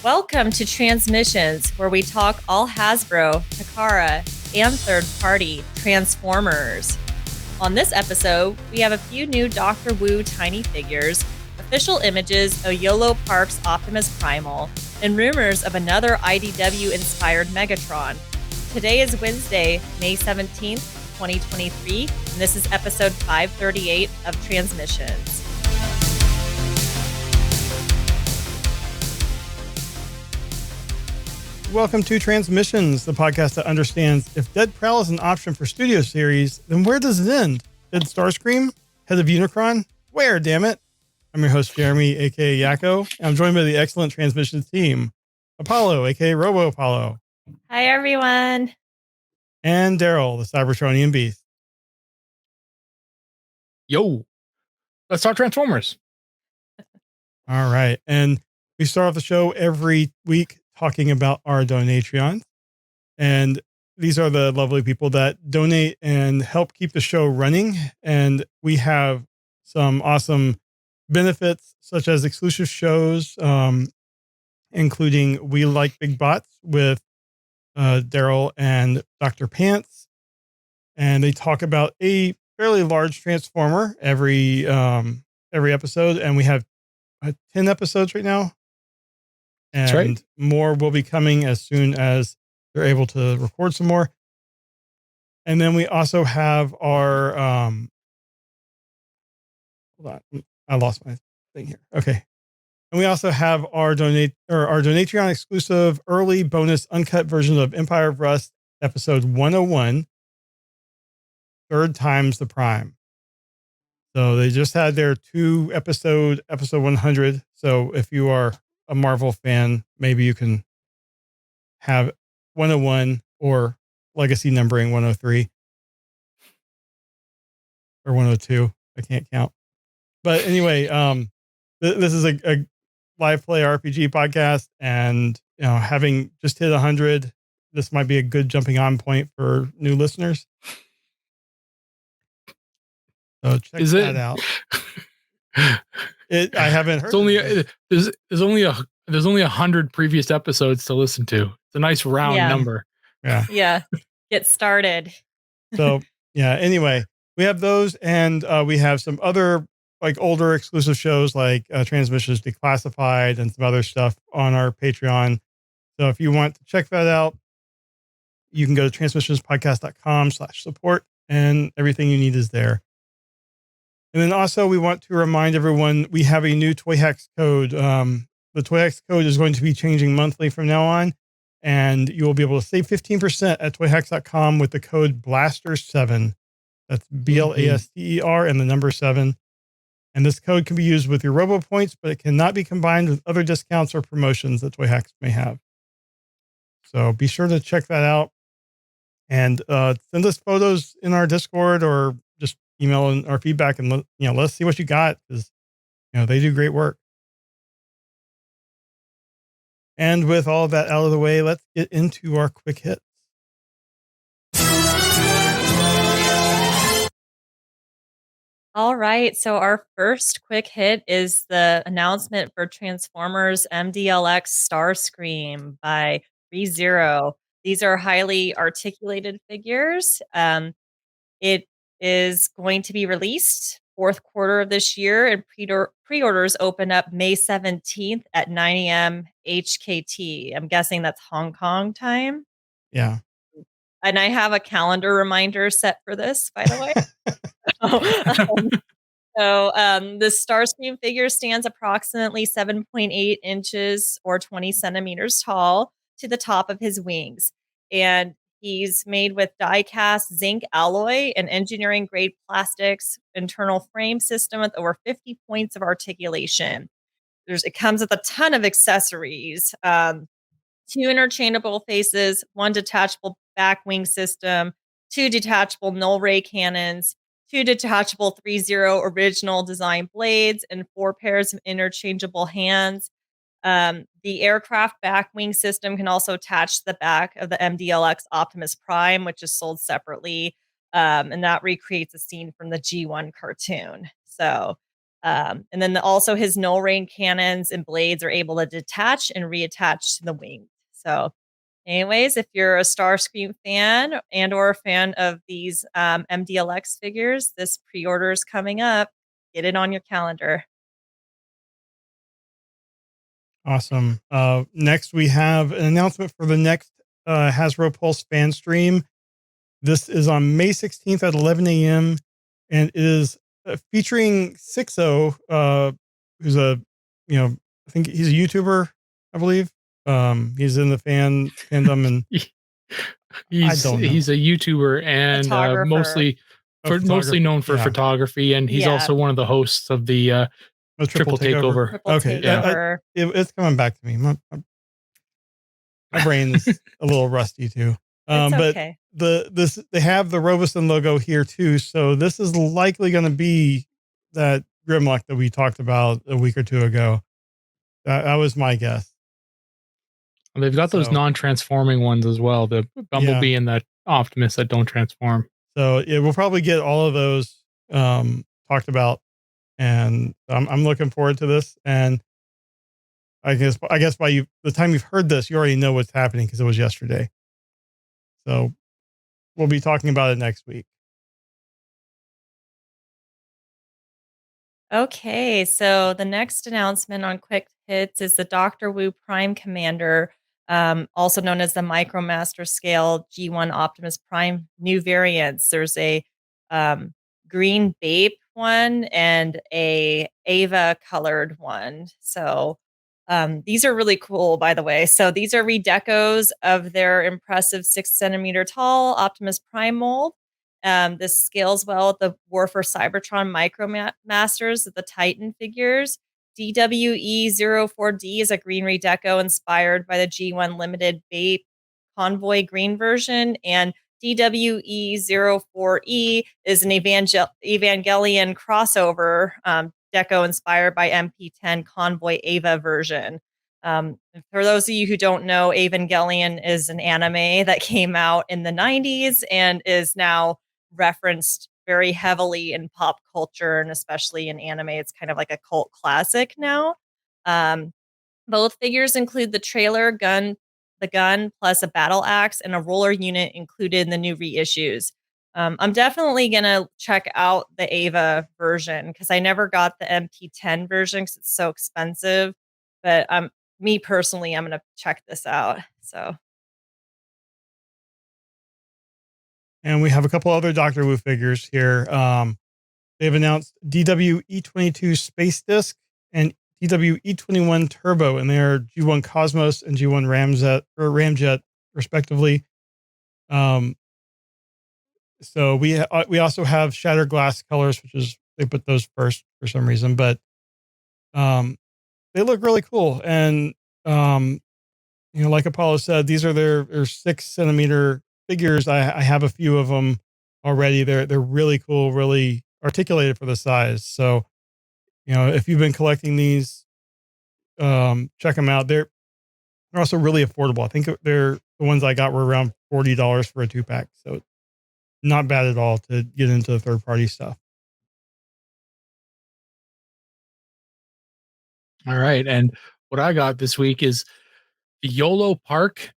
Welcome to TransMissions, where we talk all Hasbro, Takara, and third-party Transformers. On this episode, we have a few new Dr. Wu tiny figures, official images of Yolopark's Optimus Primal, and rumors of another IDW-inspired Megatron. Today is Wednesday, May 17th, 2023, and this is episode 538 of TransMissions. Welcome to TransMissions, the podcast that understands if Dead Prowl is an option for studio series, then where does it end? Did Starscream? Head of Unicron? Where, damn it? I'm your host, Jeremy, aka Yakko, and I'm joined by the excellent Transmissions team. Apollo, aka Robo Apollo. Hi, everyone. And Daryl, the Cybertronian Beast. Yo, let's talk Transformers. All right. And we start off the show every week talking about our donations. And these are the lovely people that donate and help keep the show running. And we have some awesome benefits, such as exclusive shows, including We Like Big Bots with Daryl and Dr. Pants. And they talk about a fairly large Transformer every episode. And we have 10 episodes right now. And right. More will be coming as soon as they're able to record some more. And then we also have our, hold on, I lost my thing here. Okay. And we also have our Donatreon exclusive early bonus uncut version of Empire of Rust episode 101, Third Time's the Prime. So they just had their episode 100. So if you are a Marvel fan, maybe you can have 101 or legacy numbering 103 or 102. I can't count. But anyway, this is a live play RPG podcast, and having just hit 100, this might be a good jumping on point for new listeners. So check that out. I haven't heard. There's only 100 previous episodes to listen to. It's a nice round number. Yeah. Get started. So yeah. Anyway, we have those, and we have some other like older exclusive shows like Transmissions Declassified and some other stuff on our Patreon. So if you want to check that out, you can go to transmissionspodcast.com/support, and everything you need is there. And then also we want to remind everyone we have a new ToyHax code. The ToyHax code is going to be changing monthly from now on, and you will be able to save 15% at toyhax.com with the code BLASTER7. That's BLASTER and the number 7. And this code can be used with your Robo Points, but it cannot be combined with other discounts or promotions that ToyHax may have. So be sure to check that out, and send us photos in our Discord or just email our feedback, and let's see what you got, because they do great work. And with all of that out of the way, let's get into our quick hits. All right. So our first quick hit is the announcement for Transformers MDLX Starscream by Threezero. These are highly articulated figures. It is going to be released fourth quarter of this year, and pre-orders open up May 17th at 9 a.m. HKT. I'm guessing that's Hong Kong time. Yeah. And I have a calendar reminder set for this, by the way. So the Starscream figure stands approximately 7.8 inches or 20 centimeters tall to the top of his wings. And he's made with die-cast zinc alloy and engineering-grade plastics, internal frame system with over 50 points of articulation. It comes with a ton of accessories. 2 interchangeable faces, 1 detachable back wing system, 2 detachable null ray cannons, 2 detachable Threezero original design blades, and 4 pairs of interchangeable hands. The aircraft back wing system can also attach to the back of the MDLX Optimus Prime, which is sold separately. And that recreates a scene from the G1 cartoon. So And then also his null rain cannons and blades are able to detach and reattach to the wing. So anyways, if you're a Starscream fan and or a fan of these MDLX figures, this pre-order is coming up. Get it on your calendar. Awesome. Next, we have an announcement for the next Hasbro Pulse fan stream. This is on May 16th at 11 a.m. and it is featuring Sixo, who's a, I think he's a YouTuber, I believe. He's in the fandom and he's a YouTuber and mostly known for photography, and he's also one of the hosts of the Triple Takeover. Okay, it's coming back to me. My brain's a little rusty too. It's but okay. They have the Robeson logo here too, so this is likely going to be that Grimlock that we talked about a week or two ago. That was my guess. And they've got those non-transforming ones as well, the Bumblebee and the Optimus that don't transform. So we'll probably get all of those talked about, and I'm looking forward to this. And I guess by the time you've heard this, you already know what's happening because it was yesterday. So we'll be talking about it next week. Okay, so the next announcement on Quick Hits is the Dr. Wu Prime Commander, also known as the Micromaster Scale G1 Optimus Prime new variants. There's a green Bape one and a Ava colored one. So these are really cool, by the way. So these are redecos of their impressive 6 centimeter tall Optimus Prime mold. This scales well with the War for Cybertron Micromasters of the Titan figures. DWE04D is a green redeco inspired by the G1 limited Bape Convoy green version, and DWE04E is an Evangelion crossover deco inspired by MP10 Convoy Ava version. For those of you who don't know, Evangelion is an anime that came out in the 90s and is now referenced very heavily in pop culture and especially in anime. It's kind of like a cult classic now. Both figures include the the gun plus a battle axe and a roller unit included in the new reissues. I'm definitely going to check out the Ava version because I never got the MP10 version because it's so expensive. But me personally, I'm going to check this out. So. And we have a couple other Doctor Wu figures here. They've announced DWE22 Spacedisc and DWE21 Turbo, and they're G1 Cosmos and G1 Ramjet, respectively. So we also have Shattered Glass colors, which is they put those first for some reason, but they look really cool. And like Apollo said, these are their 6 centimeter figures. I have a few of them already. They're really cool, really articulated for the size. So, if you've been collecting these, check them out. They're also really affordable. I think the ones I got were around $40 for a 2-pack. So not bad at all to get into the third party stuff. All right. And what I got this week is the Yolopark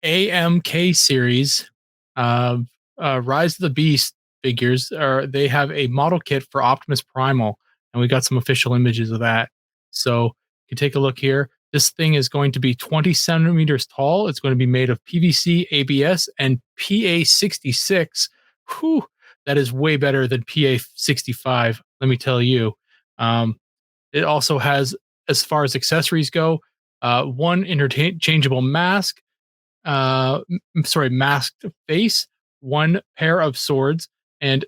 AMK series of Rise of the Beast figures. They have a model kit for Optimus Primal, and we got some official images of that. So you can take a look here. This thing is going to be 20 centimeters tall. It's going to be made of PVC, ABS, and PA66. Whew, that is way better than PA65, let me tell you. It also has, as far as accessories go, one interchangeable masked face, one pair of swords, and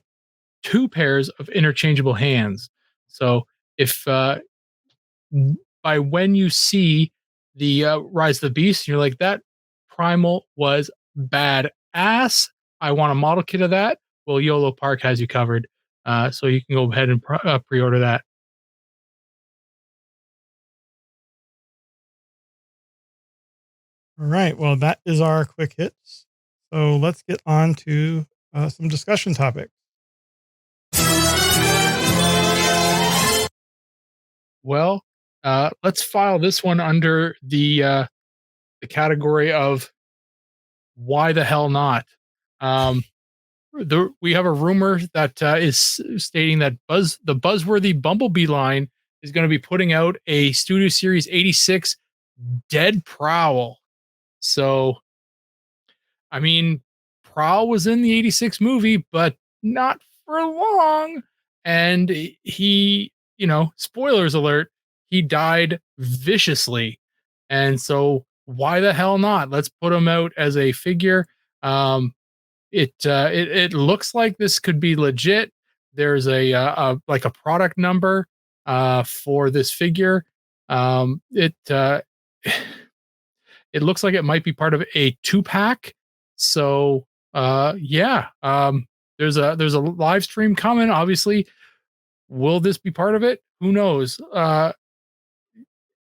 2 pairs of interchangeable hands. So if by when you see the Rise of the Beast, you're like, that Primal was badass, I want a model kit of that. Well, Yolopark has you covered. So you can go ahead and pre-order that. All right. Well, that is our quick hits. So let's get on to some discussion topics. Well, let's file this one under the category of why the hell not. We have a rumor that is stating that the Buzzworthy Bumblebee line is going to be putting out a Studio Series 86 Dead Prowl. So, I mean, Prowl was in the 86 movie, but not for long. And he, spoilers alert, he died viciously. And so, why the hell not? Let's put him out as a figure. It looks like this could be legit. There's like a product number for this figure. It looks like it might be part of a 2-pack. So yeah, there's a live stream coming. Obviously, will this be part of it? Who knows?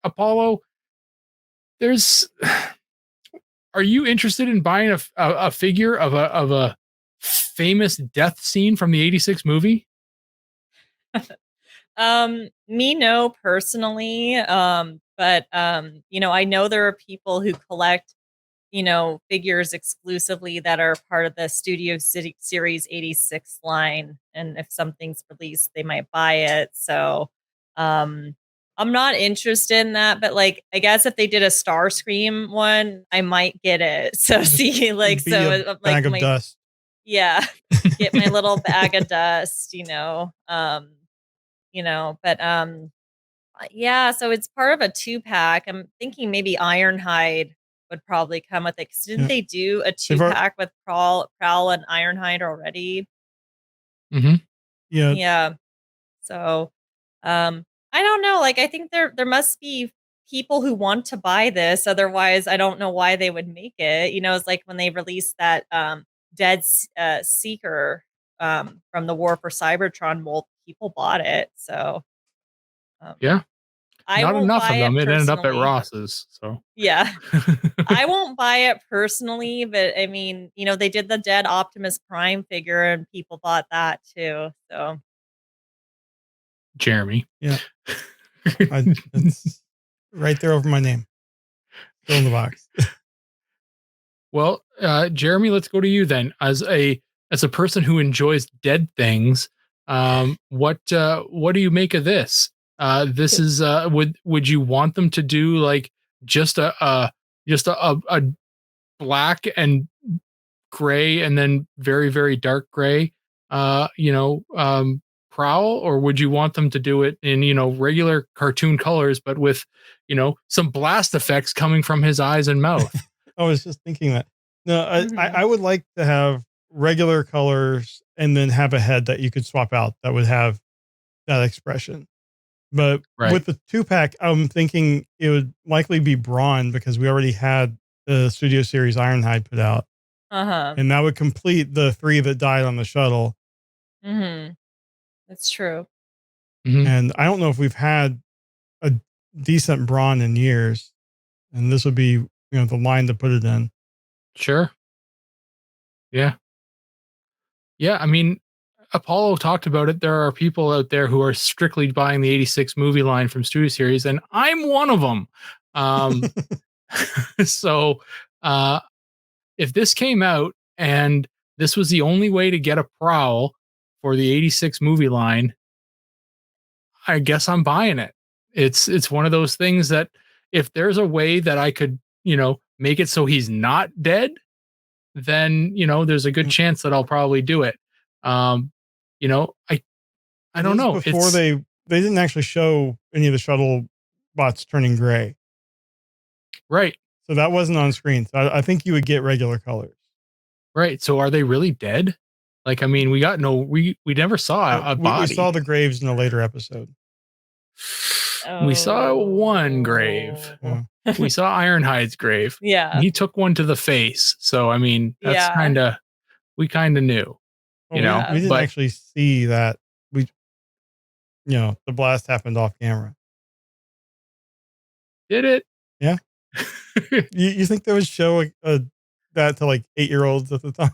Apollo, there's. Are you interested in buying a figure of a famous death scene from the 86 movie? Me, no, personally. But I know there are people who collect, figures exclusively that are part of the Studio City Series 86 line. And if something's released, they might buy it. So, I'm not interested in that, but like, I guess if they did a Starscream one, I might get it. So see, like, Be so a like bag of dust. yeah, get my little bag of dust, but yeah, so it's part of a 2-pack. I'm thinking maybe Ironhide would probably come with it. 'Cause didn't they do a 2-pack with Prowl and Ironhide already? Mm-hmm. Yeah. Yeah. So, I don't know. Like, I think there must be people who want to buy this. Otherwise, I don't know why they would make it. It's like when they released that Dead Seeker from the War for Cybertron mold, people bought it. So, Yeah. I Not won't enough buy of them. it It ended up at personally. Ross's. So Yeah. I won't buy it personally, but I mean, they did the Dead Optimus Prime figure and people bought that too. So Jeremy. Yeah. It's right there over my name. Still in the box. Well, Jeremy, let's go to you then. As a person who enjoys dead things, what do you make of this? This is would you want them to do like just a black and gray and then very very dark gray Prowl, or would you want them to do it in regular cartoon colors but with some blast effects coming from his eyes and mouth? I was just thinking that. No, Mhm. I would like to have regular colors and then have a head that you could swap out that would have that expression. But Right. with the 2-pack, I'm thinking it would likely be Brawn because we already had the Studio Series Ironhide put out. Uh-huh. And that would complete the 3 that died on the shuttle. Mhm. That's true. Mhm. And I don't know if we've had a decent Brawn in years. And this would be, the line to put it in. Sure. Yeah. Yeah. I mean, Apollo talked about it. There are people out there who are strictly buying the 86 movie line from Studio Series, and I'm one of them. So, if this came out and this was the only way to get a Prowl for the 86 movie line, I guess I'm buying it. It's one of those things that if there's a way that I could, make it so he's not dead, then, there's a good chance that I'll probably do it. I don't know. Before they didn't actually show any of the shuttle bots turning gray. Right. So that wasn't on screen. So I think you would get regular colors. Right. So are they really dead? Like, I mean, we never saw a body. We saw the graves in a later episode. We saw one grave. Oh. We saw Ironhide's grave. Yeah. And he took one to the face. So, I mean, that's we kind of knew, we didn't actually see that. The blast happened off camera. Did it? Yeah. you think they would show that to like 8-year-olds at the time?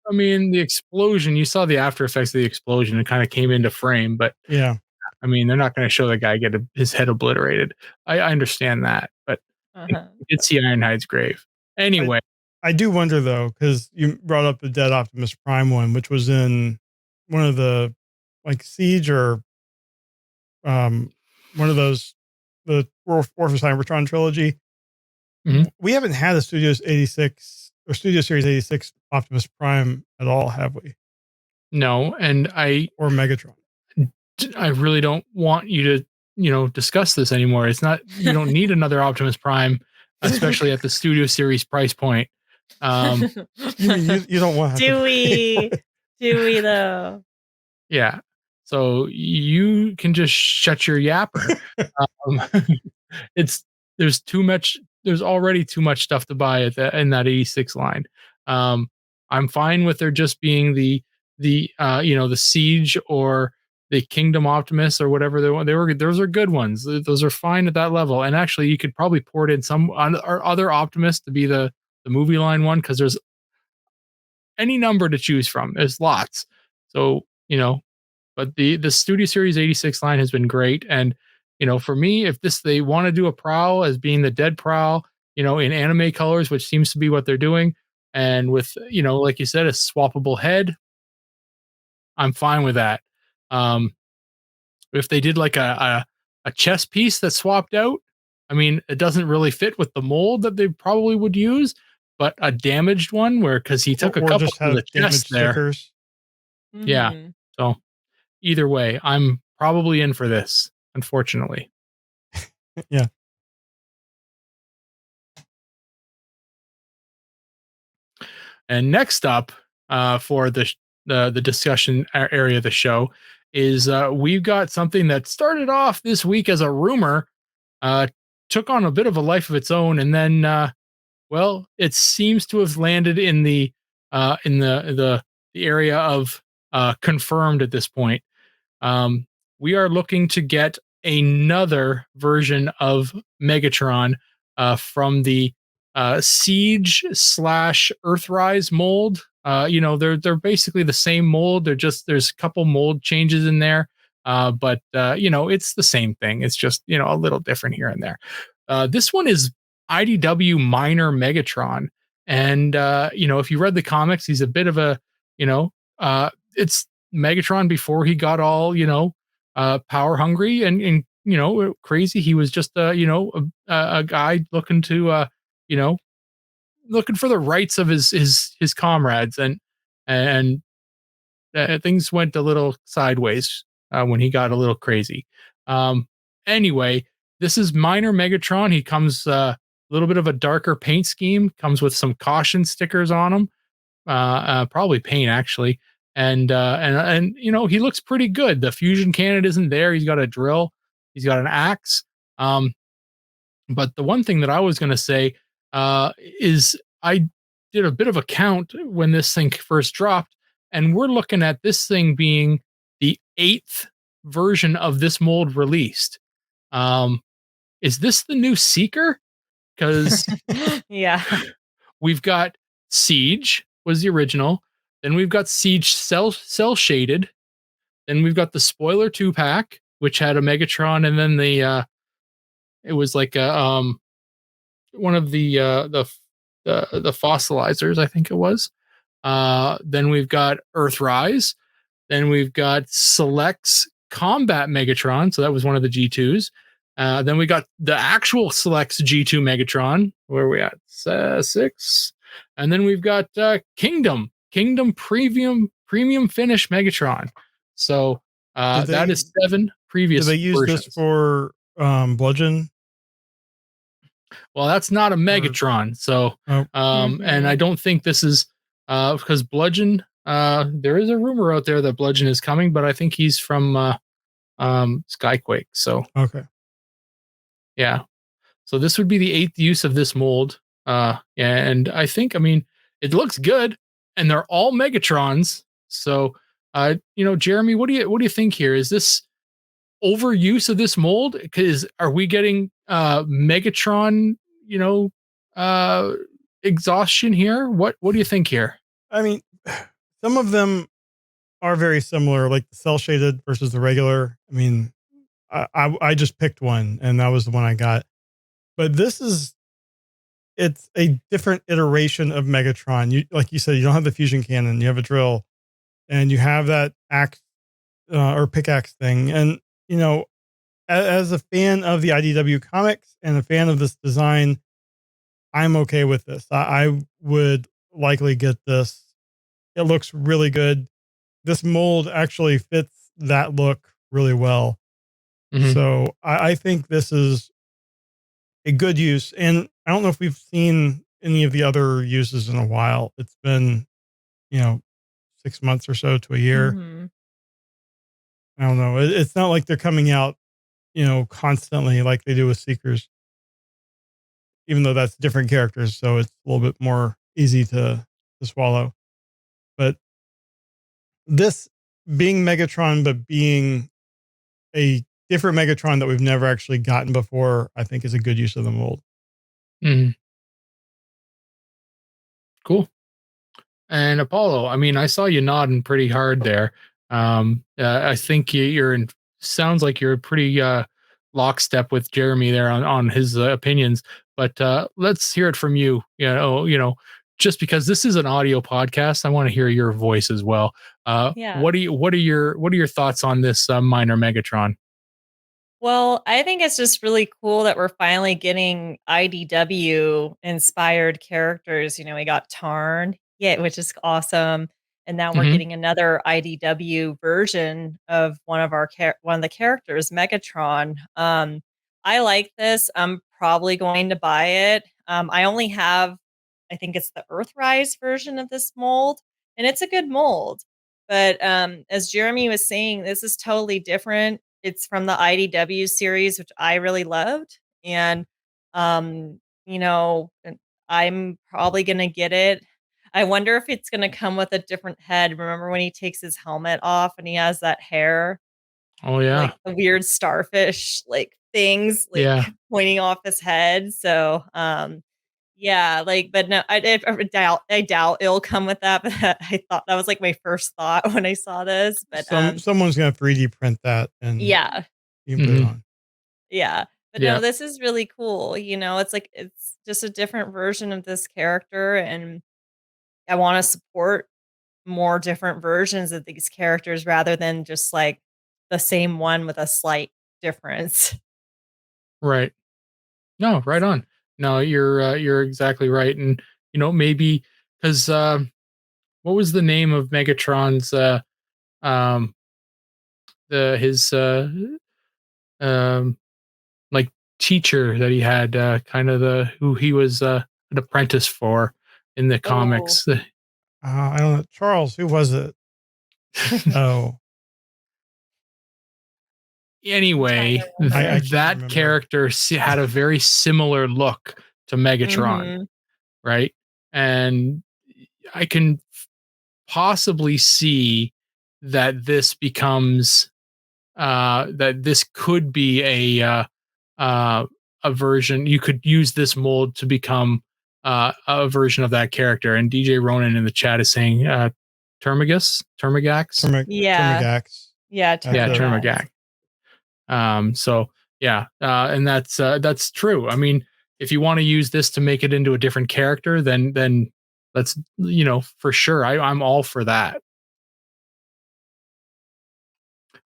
I mean, the explosion, you saw the after effects of the explosion. It kind of came into frame, but yeah. I mean, they're not going to show the guy get his head obliterated. I understand that, but you did see Ironhide's grave. Anyway. I do wonder though, because you brought up the Dead Optimus Prime one, which was in one of the like Siege or one of those, the War for Cybertron trilogy. Mhm. We haven't had a Studios 86 or Studio Series 86 Optimus Prime at all, have we? No, and or Megatron. I really don't want you to, discuss this anymore. It's not, you don't need another Optimus Prime, especially at the Studio Series price point. You mean you don't want to Do we though? Yeah. So you can just shut your yapper. There's already too much stuff to buy in that 86 line. I'm fine with there just being the Siege or the Kingdom Optimus or whatever those are good ones. Those are fine at that level. And actually you could probably port in some other Optimus to be the movie line one, because there's any number to choose from. There's lots. So, but the Studio Series 86 line has been great. And, for me, if they want to do a Prowl as being the dead Prowl, in anime colors, which seems to be what they're doing, and with, like you said, a swappable head, I'm fine with that. If they did like a chest piece that swapped out, I mean, it doesn't really fit with the mold that they probably would use, but a damaged one because he took a couple just of the damaged chest there. Stickers. Yeah. So either way, I'm probably in for this, unfortunately. Yeah. And next up, for the discussion area of the show is we've got something that started off this week as a rumor, took on a bit of a life of its own, and then it seems to have landed in the area of confirmed at this point. We are looking to get another version of Megatron from the Siege / Earthrise mold. They're basically the same mold. There's a couple mold changes in there, but it's the same thing. It's just a little different here and there. This one is IDW Minor Megatron, and if you read the comics, he's a bit of a it's Megatron before he got all power hungry and crazy. He was just a guy looking to looking for the rights of his comrades, and things went a little sideways when he got a little crazy. Anyway, this is Minor Megatron. He comes a little bit of a darker paint scheme, comes with some caution stickers on him, probably paint actually. And he looks pretty good. The fusion cannon isn't there. He's got a drill. He's got an axe. But the one thing that I was going to say is I did a bit of a count when this thing first dropped, and we're looking at this thing being the 8th version of this mold released. Is this the new Seeker? Because yeah, we've got Siege was the original. Then we've got Siege cell shaded. Then we've got the Spoiler 2-pack, which had a Megatron, and then it was like a one of the fossilizers, I think it was. Then we've got Earthrise. Then we've got Select's Combat Megatron, so that was one of the G2s. Then we got the actual Select's G2 Megatron. Where are we at? 6. And then we've got Kingdom Premium Finish Megatron. So that is 7 previous. Did they use versions. this for Bludgeon? Well, that's not a Megatron. So, and I don't think this is because Bludgeon. There is a rumor out there that Bludgeon is coming, but I think he's from Skyquake. So, okay, yeah. So this would be the 8th use of this mold. And I think, it looks good, and they're all Megatrons. So, Jeremy, what do you think here? Is this overuse of this mold? Because are we getting Megatron, exhaustion here? What do you think here? Some of them are very similar, like the cell shaded versus the regular. I just picked one, and that was the one I got. But it's a different iteration of Megatron. You, like you said, you don't have the fusion cannon, you have a drill, and you have that axe or pickaxe thing. And as a fan of the IDW comics and a fan of this design, I'm okay with this. I would likely get this. It looks really good. This mold actually fits that look really well. Mhm. So I think this is a good use. And I don't know if we've seen any of the other uses in a while. It's been, 6 months or so to a year. Mhm. I don't know. It's not like they're coming out, constantly like they do with Seekers, even though that's different characters. So it's a little bit more easy to swallow. But this being Megatron, but being a different Megatron that we've never actually gotten before, I think is a good use of the mold. Mhm. Cool. And Apollo, I mean, I saw you nodding pretty hard there. I think you're in. Sounds like you're pretty lockstep with Jeremy there on his opinions. But let's hear it from you. Just because this is an audio podcast, I want to hear your voice as well. Yeah. What are your thoughts on this minor Megatron? Well, I think it's just really cool that we're finally getting IDW inspired characters. We got Tarn, yeah, which is awesome. And now we're Mhm. getting another IDW version of one of the characters, Megatron. I like this. I'm probably going to buy it. I only have, I think it's the Earthrise version of this mold, and it's a good mold. But as Jeremy was saying, this is totally different. It's from the IDW series, which I really loved. And, I'm probably going to get it. I wonder if it's going to come with a different head. Remember when he takes his helmet off and he has that hair, Oh yeah, like the weird starfish, like things like yeah. pointing off his head. So, yeah, but no, I doubt it'll come with that. But I thought that was like my first thought when I saw this. But Someone's gonna 3D print that and yeah, you can put it Mhm. on. yeah. But no, Yeah. this is really cool. It's like it's just a different version of this character, and I want to support more different versions of these characters rather than just like the same one with a slight difference. Right. No, right on. No, you're exactly right. And maybe because what was the name of Megatron's um his um like teacher that he had, kind of the who he was an apprentice for in the Oh, comics. I don't know. Charles, who was it? Oh, I'm trying Anyway, to remember. I can't that remember. character had a very similar look to Megatron, Mhm. right? And I can possibly see that this becomes that this could be uh, a version. You could use this mold to become a version of that character. And DJ Ronan in the chat is saying Termigax. Yeah. Termigax. Yeah, That's Yeah, it. Termigax. Termigax. So yeah, and that's true. I mean, if you want to use this to make it into a different character, then let's for sure. I'm all for that.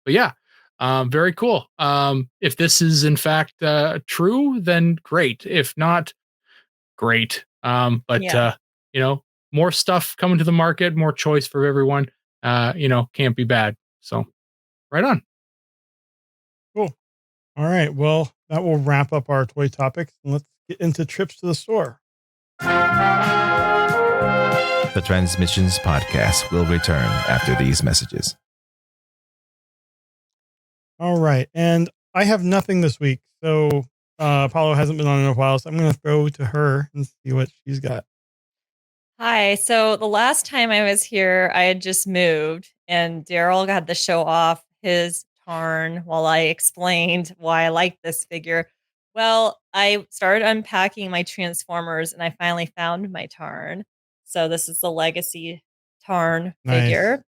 But yeah, very cool. If this is in fact true, then great. If not, great. But Yeah. more stuff coming to the market, more choice for everyone. Can't be bad. So right on. Cool. All right. Well, that will wrap up our toy topics, and let's get into trips to the store. The Transmissions podcast will return after these messages. All right. And I have nothing this week. So Apollo hasn't been on in a while. So I'm going to throw to her and see what she's got. Hi. So the last time I was here, I had just moved, and Daryl got to show off his Tarn while I explained why I liked this figure. Well, I started unpacking my Transformers, and I finally found my Tarn. So this is the Legacy Tarn Nice. figure.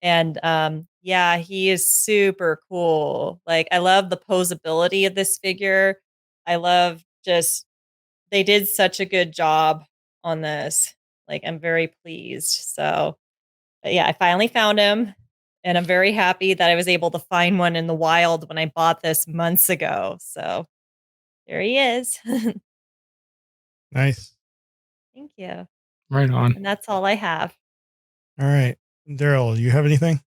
And Yeah, he is super cool. Like, I love the posability of this figure. I love just, they did such a good job on this. Like, I'm very pleased. So, but yeah, I finally found him. And I'm very happy that I was able to find one in the wild when I bought this months ago. So there he is. Nice. Thank you. Right on. And that's all I have. All right. Daryl, you have anything?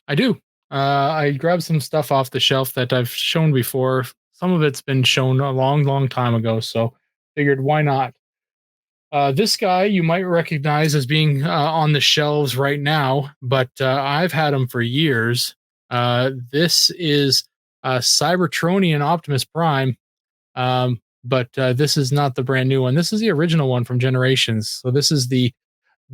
I do. I grabbed some stuff off the shelf that I've shown before. Some of it's been shown a long, long time ago, so figured why not? This guy you might recognize as being on the shelves right now, but I've had him for years. This is Cybertronian Optimus Prime, but this is not the brand new one. This is the original one from Generations. So this is the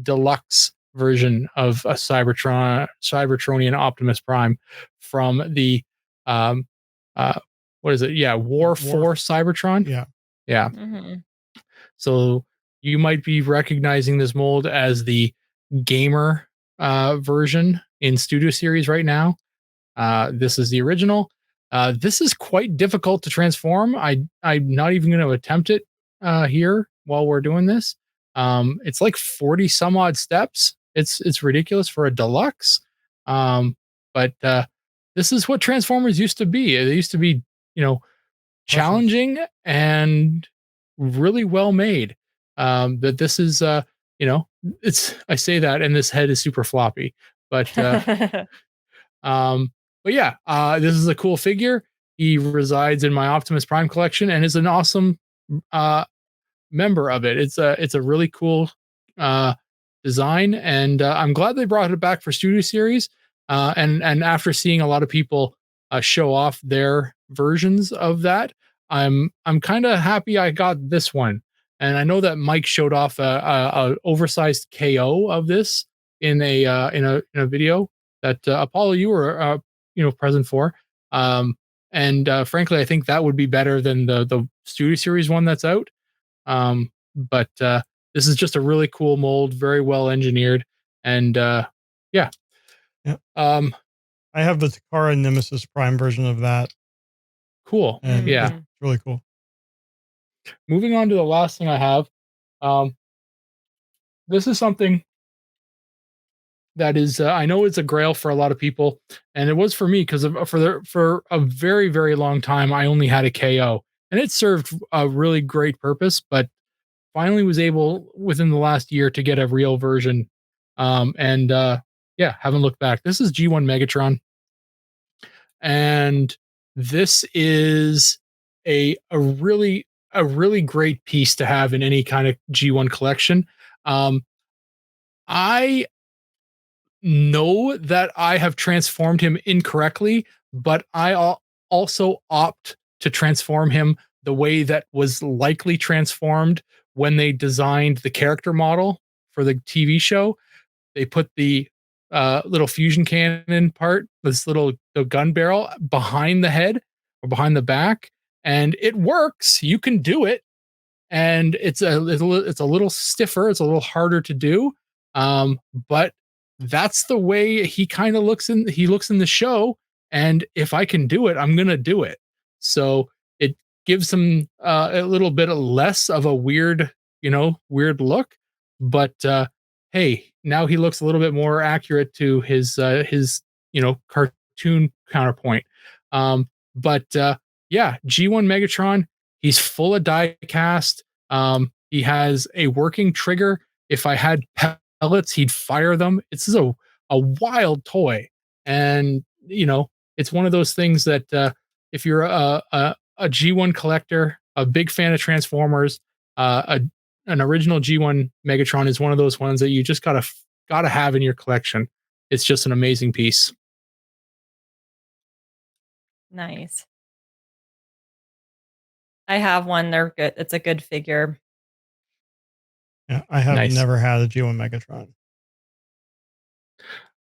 deluxe version of a Cybertronian Optimus Prime from the um what is it? Yeah, War for Cybertron. Yeah. Mm-hmm. So you might be recognizing this mold as the gamer version in Studio Series right now. This is the original. This is quite difficult to transform. I'm not even going to attempt it here while we're doing this. It's like 40 some odd steps. It's ridiculous for a deluxe. But this is what Transformers used to be. They used to be, challenging and really well made. That this is, I say that, and this head is super floppy, but yeah, this is a cool figure. He resides in my Optimus Prime collection and is an awesome member of it. It's a really cool design, and I'm glad they brought it back for Studio Series. And after seeing a lot of people show off their versions of that, I'm kind of happy I got this one. And I know that Mike showed off a oversized KO of this in a video that Apollo, you were present for. And frankly, I think that would be better than the Studio Series one that's out. But this is just a really cool mold, very well engineered, and yeah. I have the Takara Nemesis Prime version of that. Cool. And Yeah. it's really cool. Moving on to the last thing I have. This is something that is, I know it's a grail for a lot of people, and it was for me because for a very, very long time, I only had a KO, and it served a really great purpose, but finally was able within the last year to get a real version. And haven't looked back. This is G1 Megatron. And this is a really great piece to have in any kind of G1 collection. I know that I have transformed him incorrectly, but I also opt to transform him the way that was likely transformed when they designed the character model for the TV show. They put the little fusion cannon part, the gun barrel behind the head or behind the back, and it works. You can do it, and it's a little stiffer. It's a little harder to do, but that's the way he kind of looks in the show. And if I can do it, I'm gonna do it. So it gives him a little bit less of a weird look, but hey, now he looks a little bit more accurate to his cartoon counterpoint. But yeah, G1 Megatron, he's full of die cast. He has a working trigger. If I had pellets, he'd fire them. It's just a wild toy, and it's one of those things that if you're a G1 collector, a big fan of Transformers, an original G1 Megatron is one of those ones that you just gotta have in your collection. It's just an amazing piece. Nice. I have one. They're good. It's a good figure. Yeah, I have never had a G1 Megatron.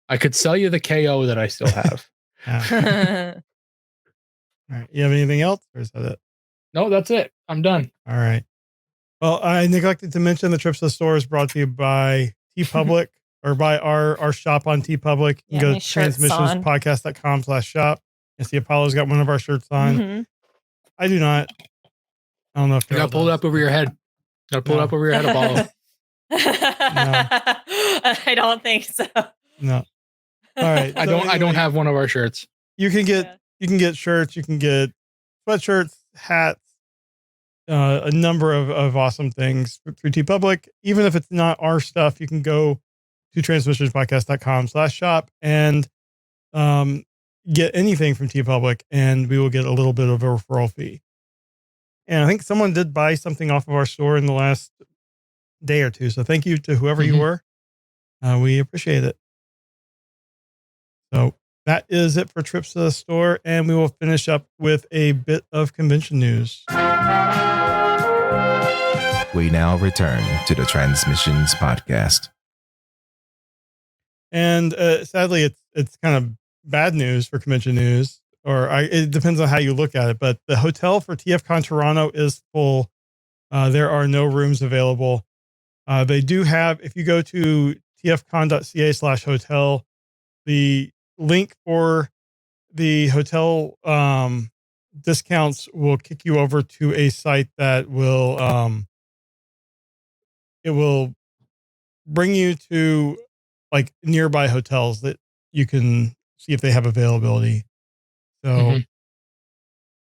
I could sell you the KO that I still have. All right. You have anything else, or is that it? No, that's it. I'm done. All right. Well, I neglected to mention the trips to the store is brought to you by TeePublic. or buy our shop on TeePublic. You can go to transmissionspodcast.com/shop and see Apollo's got one of our shirts on. Mm-hmm. I do not. I don't know if You got to pull it up over your head. Got to pull it up over your head, Apollo. I don't think so. No. All right. I don't have one of our shirts. You can get shirts, you can get sweatshirts, hats, a number of awesome things through TeePublic. Even if it's not our stuff, you can go to transmissionspodcast.com/shop and get anything from TeePublic, and we will get a little bit of a referral fee. And I think someone did buy something off of our store in the last day or two. So thank you to whoever you were. We appreciate it. So that is it for trips to the store. And we will finish up with a bit of convention news. We now return to the Transmissions podcast. And sadly, it's kind of bad news for convention news. It depends on how you look at it, but the hotel for TFcon Toronto is full. There are no rooms available. They do have, if you go to tfcon.ca/hotel, the link for the hotel discounts will kick you over to a site that will it will bring you to like nearby hotels that you can see if they have availability. So,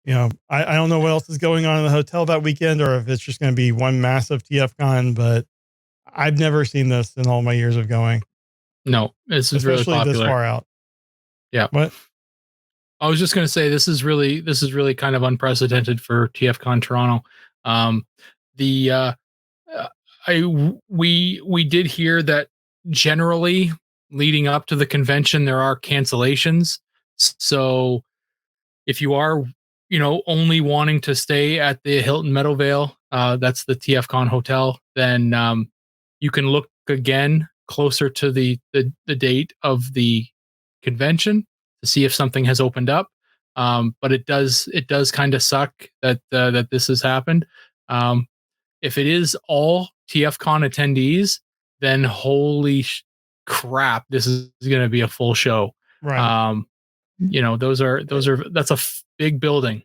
I don't know what else is going on in the hotel that weekend, or if it's just going to be one massive TFcon, but I've never seen this in all my years of going. No, this is really popular. This far out. Yeah. What? I was just going to say, this is really kind of unprecedented for TFcon Toronto. We did hear that generally leading up to the convention, there are cancellations. So if you are, only wanting to stay at the Hilton Meadowvale, that's the TFcon hotel, then you can look again closer to the date of the convention to see if something has opened up. But it does kind of suck that this has happened. If it is all TFcon attendees, then holy crap, this is going to be a full show. Right. That's a big building.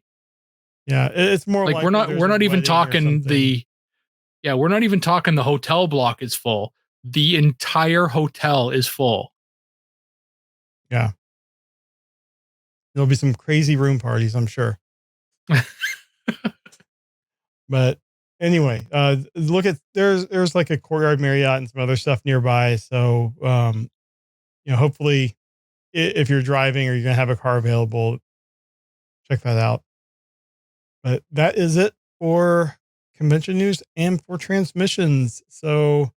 Yeah, it's more like we're not even talking we're not even talking the hotel block is full. The entire hotel is full. Yeah. There'll be some crazy room parties, I'm sure. But anyway, look at there's like a Courtyard Marriott and some other stuff nearby. So hopefully if you're driving or you're going to have a car available, check that out. But that is it for convention news and for transmissions. So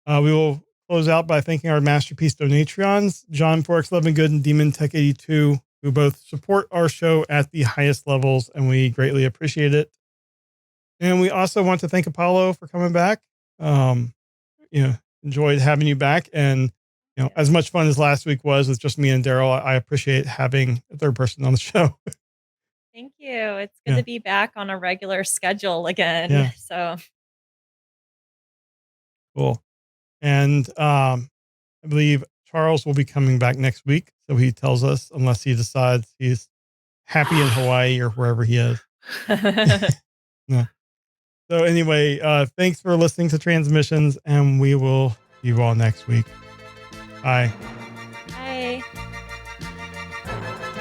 we will close out by thanking our masterpiece donatrons, John Forex 11 Good and Demon Tech 82, who both support our show at the highest levels, and we greatly appreciate it. And we also want to thank Apollo for coming back. Enjoyed having you back, and as much fun as last week was with just me and Daryl, I appreciate having a third person on the show. Thank you. It's good to be back on a regular schedule again. Yeah. So cool. And I believe Charles will be coming back next week. So he tells us, unless he decides he's happy in Hawaii or wherever he is. No. So anyway, thanks for listening to Transmissions, and we will see you all next week. Bye. Bye.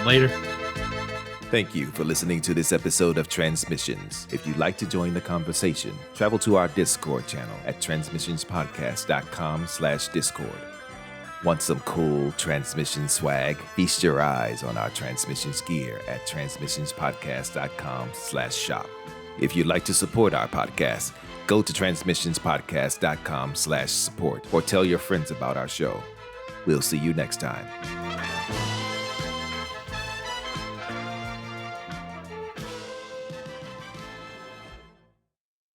Later. Thank you for listening to this episode of Transmissions. If you'd like to join the conversation, travel to our Discord channel at transmissionspodcast.com/Discord. Want some cool transmission swag? Feast your eyes on our transmissions gear at transmissionspodcast.com/shop. If you'd like to support our podcast, go to transmissionspodcast.com/support or tell your friends about our show. We'll see you next time.